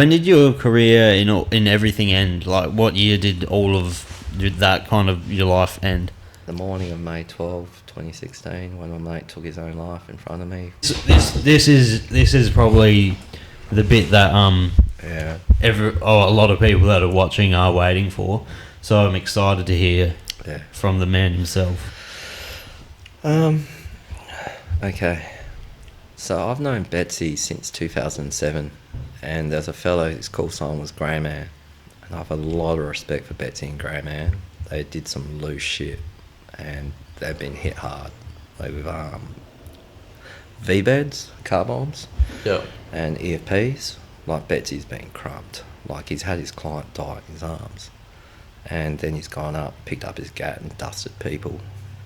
When did your career in everything end? Like, what year did that kind of your life end? The morning of May 2016, when my mate took his own life in front of me. This is probably the bit that Yeah. a lot of people that are watching are waiting for. So I'm excited to hear from the man himself. Okay. So I've known Betsy since 2007, and there's a fellow, his call sign was Grey Man, and I have a lot of respect for Betsy and Grey Man. They did some loose shit, and they've been hit hard with V-beds, car bombs, and EFPs. Like, Betsy's been crumped. Like, he's had his client die in his arms, and then he's gone up, picked up his gat and dusted people.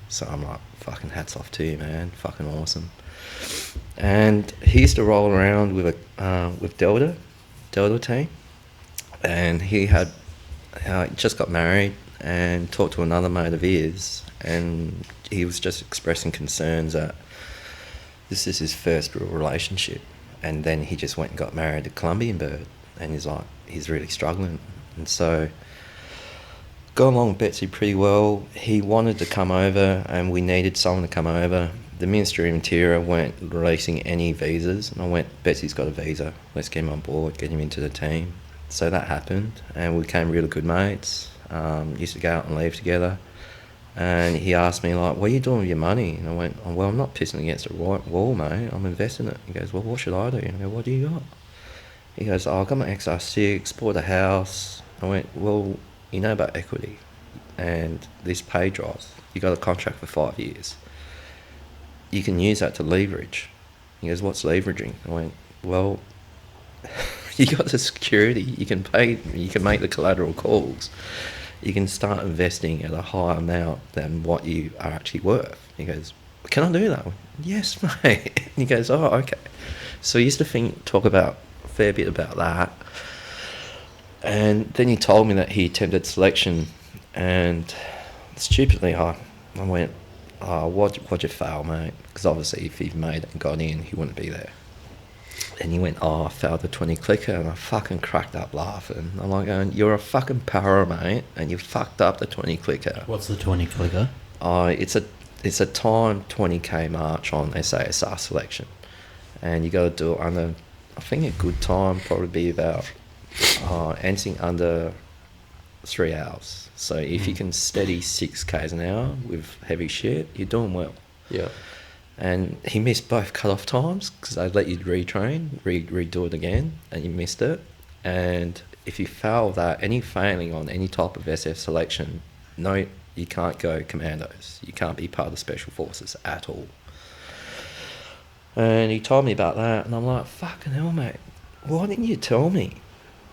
So I'm like, fucking hats off to you, man. Fucking awesome. And he used to roll around with Delta team, and he had just got married and talked to another mate of his, and he was just expressing concerns that this is his first real relationship, and then he just went and got married to Colombian Bird, and he's like, he's really struggling. And so got along with Betsy pretty well. He wanted to come over, and we needed someone to come over. The Ministry of Interior weren't releasing any visas, and I went, Betsy's got a visa, let's get him on board, get him into the team. So that happened, and we became really good mates. Used to go out and leave together, and he asked me, like, what are you doing with your money? And I went, oh, well, I'm not pissing against a wall, mate, I'm investing it. He goes, well, what should I do? And I go, what do you got? He goes, oh, I got my XR6, bought a house. I went, well, you know about equity and these pay drives, you got a contract for 5 years, you can use that to leverage. He goes, what's leveraging? I went, well, you got the security, you can pay, you can make the collateral calls, you can start investing at a higher amount than what you are actually worth. He goes, can I do that? I went, yes, mate. He goes, oh, okay. So he used to talk about a fair bit about that. And then he told me that he attempted selection, and stupidly I went, oh, what'd you fail, mate? Because obviously if he'd made it and got in, he wouldn't be there. And he went, oh, I failed the 20 clicker, and I fucking cracked up laughing. I'm like going, you're a fucking para, mate, and you fucked up the 20 clicker. What's the 20 clicker? Oh, it's a time 20k march on SASR selection, and you got to do it under, I think a good time probably be about anything under 3 hours. So if you can steady 6k's an hour with heavy shit, you're doing well. Yeah. And he missed both cut-off times because they'd let you retrain, redo it again, and you missed it. And if you fail that, any failing on any type of SF selection, no, you can't go commandos. You can't be part of the Special Forces at all. And he told me about that, and I'm like, fucking hell, mate, why didn't you tell me?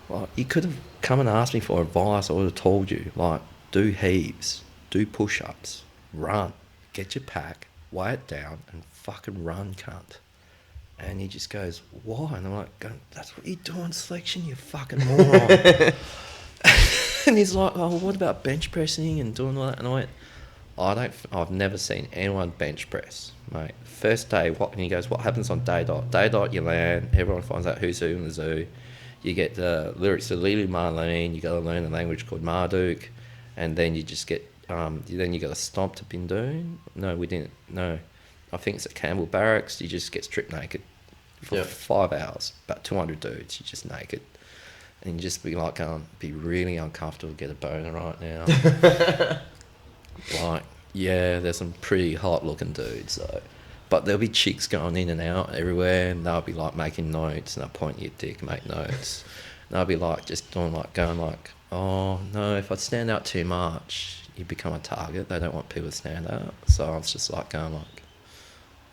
Like, you could have come and asked me for advice. I would have told you, like, do heaves, do push-ups, run, get your pack, weigh it down, and fucking run, cunt. And he just goes, why? And I'm like, that's what you do on selection, you fucking moron. And he's like, oh, what about bench pressing and doing all that? And I went, I've never seen anyone bench press, mate. First day, and he goes, what happens on day dot? Day dot, you land, everyone finds out who's who in the zoo. You get the lyrics to Lily Marlene, you got to learn a language called Marduk, and then you just get, then you got to stomp to Bindoon. No, we didn't. No, I think it's at Campbell Barracks. You just get stripped naked for 5 hours, about 200 dudes, you're just naked. And you just be like, be really uncomfortable to get a boner right now. Like, yeah, there's some pretty hot looking dudes though. But there'll be chicks going in and out everywhere, and they'll be like making notes, and they'll point at your dick, make notes. And they'll be like, just doing like, going like, oh no, if I stand out too much, you become a target. They don't want people to stand out. So I was just like going like,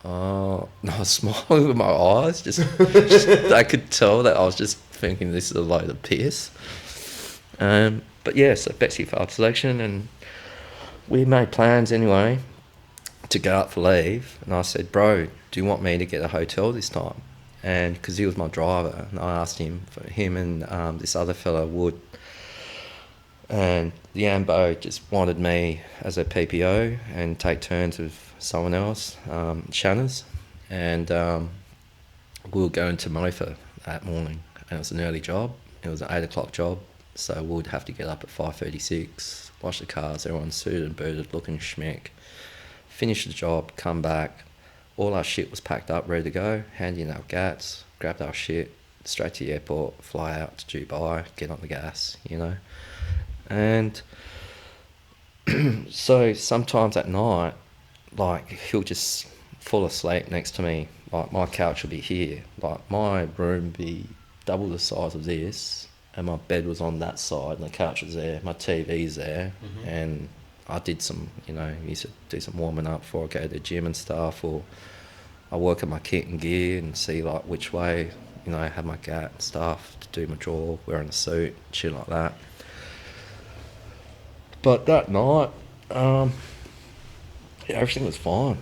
oh, no, I was smiling with my eyes. Just I could tell that I was just thinking this is a load of piss. But yeah, so Betsy failed selection, and we made plans anyway to go out for leave, and I said, bro, do you want me to get a hotel this time? And because he was my driver, and I asked him, for him and this other fella Wood, and the Ambo just wanted me as a PPO and take turns with someone else, Shanners, and we were going to Mofa that morning, and it was an early job. It was an 8 o'clock job, so we'd have to get up at 5:36, wash the cars, everyone's suited and booted, looking schmick, finish the job, come back. All our shit was packed up, ready to go, hand in our gats, grabbed our shit, straight to the airport, fly out to Dubai, get on the gas, you know. And so sometimes at night, like, he'll just fall asleep next to me. Like, my couch will be here. Like, my room would be double the size of this, and my bed was on that side, and the couch was there, my TV's there, and I did some, you know, used to do some warming up before I go to the gym and stuff, or I work at my kit and gear and see, like, which way, you know, I have my gat and stuff to do my draw, wearing a suit, shit like that. But that night, everything was fine.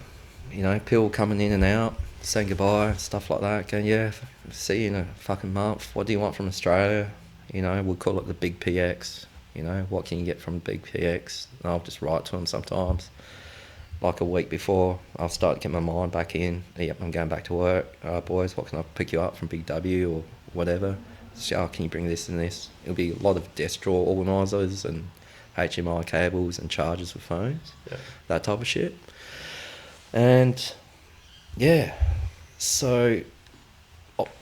You know, people coming in and out, saying goodbye, stuff like that, going, yeah, see you in a fucking month. What do you want from Australia? You know, we'll call it the big PX. You know, what can you get from the big PX? And I'll just write to them sometimes. Like a week before, I'll start to get my mind back in. Yep, I'm going back to work. Boys, what can I pick you up from Big W or whatever? So, can you bring this and this? It'll be a lot of desk drawer organisers and HMI cables and chargers for phones, that type of shit. And yeah, so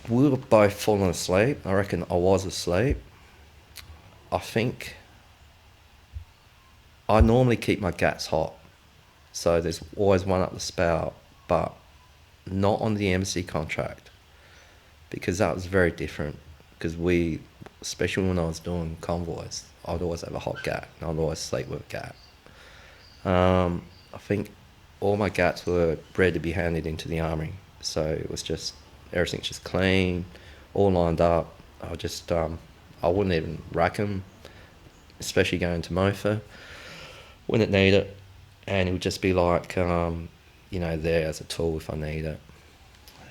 we were both falling asleep. I reckon I was asleep. I think I normally keep my gats hot, so there's always one up the spout, but not on the embassy contract, because that was very different. Because we, especially when I was doing convoys, I'd always have a hot gat, and I'd always sleep with a gat. I think all my gats were bred to be handed into the army, so it was just, everything's just clean, all lined up. I wouldn't even rack them, especially going to Mofa, wouldn't need it, and it would just be like, you know, there as a tool if I need it.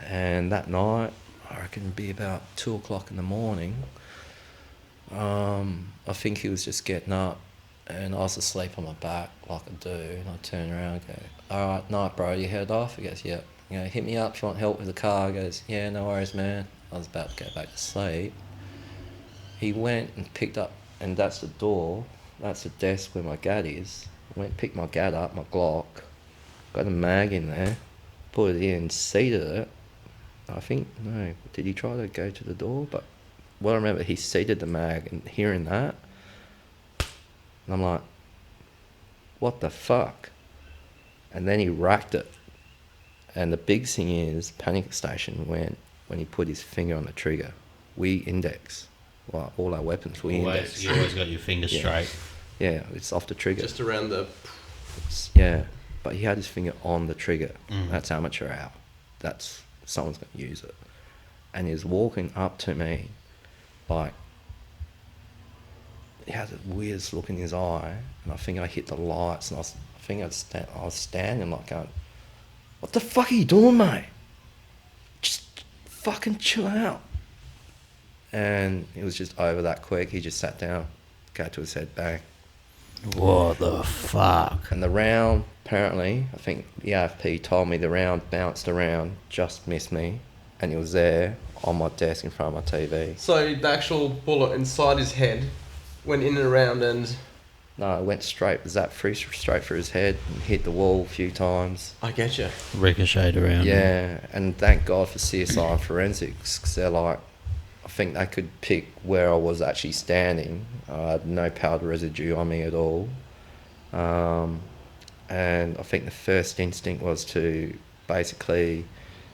And that night, I reckon it'd be about 2 o'clock in the morning, I think he was just getting up, and I was asleep on my back like I do, and I turn around and go, alright, night bro, you headed off? He goes, yep. You know, hit me up if you want help with the car. He goes, yeah, no worries man. I was about to go back to sleep. He went and picked up, and that's the door, that's the desk where my gat is. I went and picked my gat up, my Glock, got a mag in there, put it in, seated it. I think, no, did he try to go to the door? But well, I remember he seated the mag, and hearing that, and I'm like, what the fuck? And then he racked it. And the big thing is, panic station when he put his finger on the trigger. We index. Well, all our weapons, we index. You always got your finger straight. Yeah, it's off the trigger. Just around the... Yeah, but he had his finger on the trigger. That's amateur hour. That's, someone's going to use it. And he was walking up to me, like, he had the weirdest look in his eye, and I think I hit the lights, and I was standing like going, what the fuck are you doing, mate? Just fucking chill out. And it was just over that quick. He just sat down, go to his head, bang. What the fuck? And the round, apparently, I think the AFP told me the round bounced around, just missed me, and it was there on my desk in front of my TV. So the actual bullet inside his head went in and around and... No, it went straight through his head and hit the wall a few times. I get you. Ricocheted around. Yeah, and thank God for CSI and forensics, because they're like, I think they could pick where I was actually standing. I had no powder residue on me at all. And I think the first instinct was to basically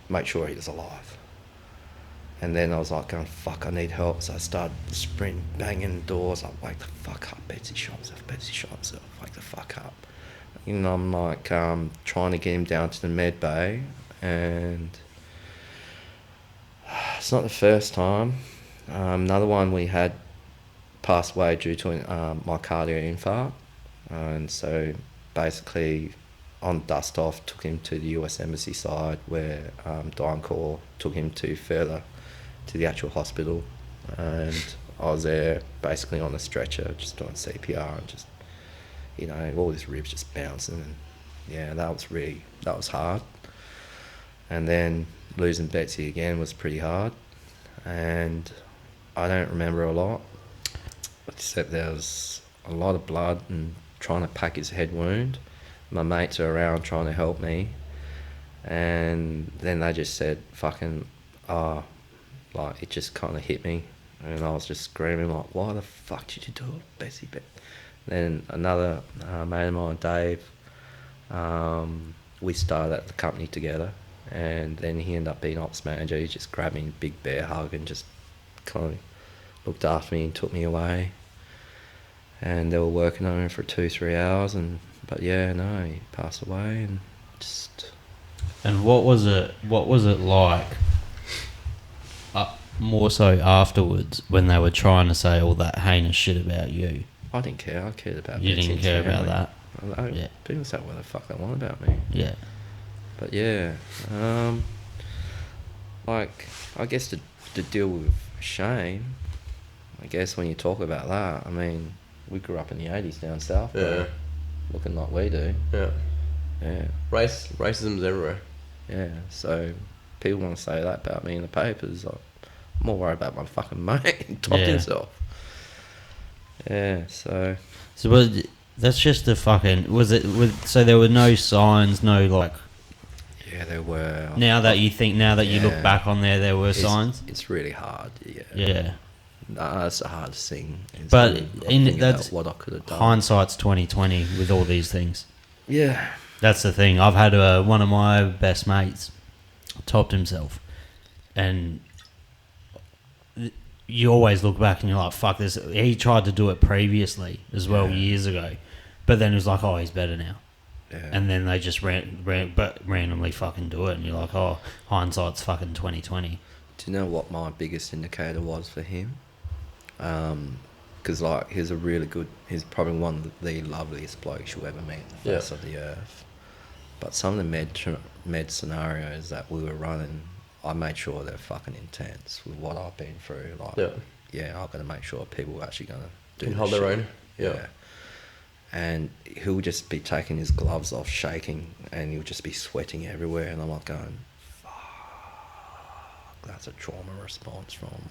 make sure he was alive. And then I was like going, fuck, I need help. So I started sprinting, banging doors. Like, wake the fuck up, Betsy, shot himself, Betsy, shot himself, wake the fuck up. You know, I'm like trying to get him down to the med bay, and it's not the first time. Another one we had passed away due to myocardial infarct. And so basically on dust off, took him to the US Embassy side, where DynCorp took him to further to the actual hospital, and I was there basically on a stretcher just doing CPR, and just, you know, all his ribs just bouncing, and yeah, that was hard. And then losing Betsy again was pretty hard, and I don't remember a lot, except there was a lot of blood and trying to pack his head wound. My mates are around trying to help me, and then they just said, fucking, like, it just kind of hit me, and I was just screaming, like, why the fuck did you do it, Betsy? Then another mate of mine, Dave, we started at the company together, and then he ended up being ops manager. He just grabbed me, big bear hug, and just kind of looked after me and took me away. And they were working on him for 2-3 hours, but yeah, no, he passed away, and just. And what was it like? More so afterwards, when they were trying to say all that heinous shit about you. I didn't care. I cared about. You didn't care about that. Yeah. People say what the fuck they want about me. Yeah. But yeah, like, I guess to deal with shame, I guess when you talk about that, I mean, we grew up in the 80s down south. Yeah. Looking like we do. Yeah. Yeah. Racism's everywhere. Yeah. So people want to say that about me in the papers. I'm more worried about my fucking mate topped himself. Yeah. So that's just the fucking. So there were no signs, no like. Yeah, there were. Now that you look back on there were signs. It's really hard. Yeah. Yeah. Nah, it's a hard thing. But that's what I could have done. Hindsight's 20/20 with all these things. Yeah. That's the thing. I've had one of my best mates topped himself, and you always look back and you're like, fuck this. He tried to do it previously as well, years ago, but then it was like, oh, he's better now. Yeah. And then they just randomly fucking do it, and you're like, oh, hindsight's fucking 20/20. Do you know what my biggest indicator was for him? Because like he's probably one of the loveliest blokes you'll ever meet on the face of the earth. But some of the med scenarios that we were running, I made sure they're fucking intense with what I've been through. Like, I've got to make sure people are actually going to can hold their own. Yeah. And he'll just be taking his gloves off, shaking, and he'll just be sweating everywhere. And I'm like going, fuck, that's a trauma response from...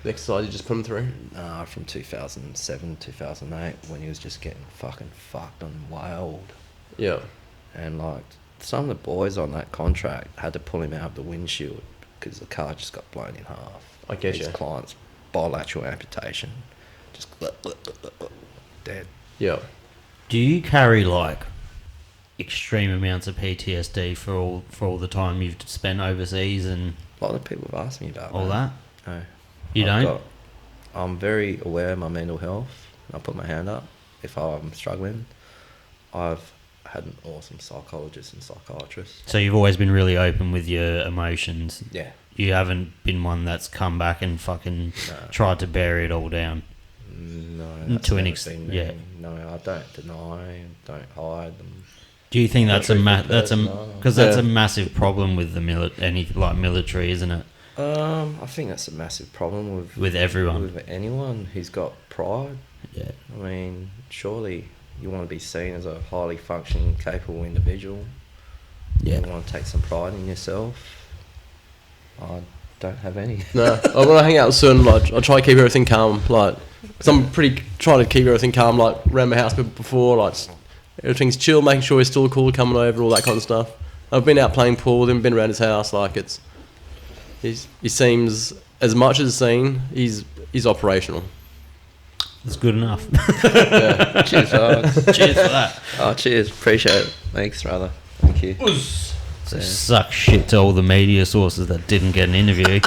The exercise you just put him through? From 2007, 2008, when he was just getting fucking fucked and wailed. Yeah. And like, some of the boys on that contract had to pull him out of the windshield because the car just got blown in half. I guess his client's bilateral amputation. Just dead. Yeah. Do you carry like extreme amounts of PTSD for all the time you've spent overseas and a lot of people have asked me about all that? No. You don't? I'm very aware of my mental health. I put my hand up if I'm struggling. I've had an awesome psychologist and psychiatrist. So you've always been really open with your emotions. Yeah. You haven't been one that's come back and fucking tried to bury it all down. No, to an extent. Yeah. No, I don't deny, don't hide them. Do you think that's a massive problem with the military, isn't it? I think that's a massive problem with everyone. With anyone who's got pride. Yeah. I mean, surely you want to be seen as a highly functioning, capable individual. Yeah. You want to take some pride in yourself. I don't have any. No, when I hang out with certain, like, I try to keep everything calm, like, because I'm trying to keep everything calm, like, around my house before, like, everything's chill, making sure he's still cool, coming over, all that kind of stuff. I've been out playing pool with him, been around his house, like, he seems, as much as seen, he's operational. That's good enough. Yeah. Cheers, guys. Cheers for that. Oh, cheers. Appreciate it. Thanks, brother. Thank you. So suck shit to all the media sources that didn't get an interview.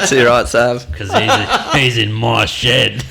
See you right, Sav. Because he's in my shed.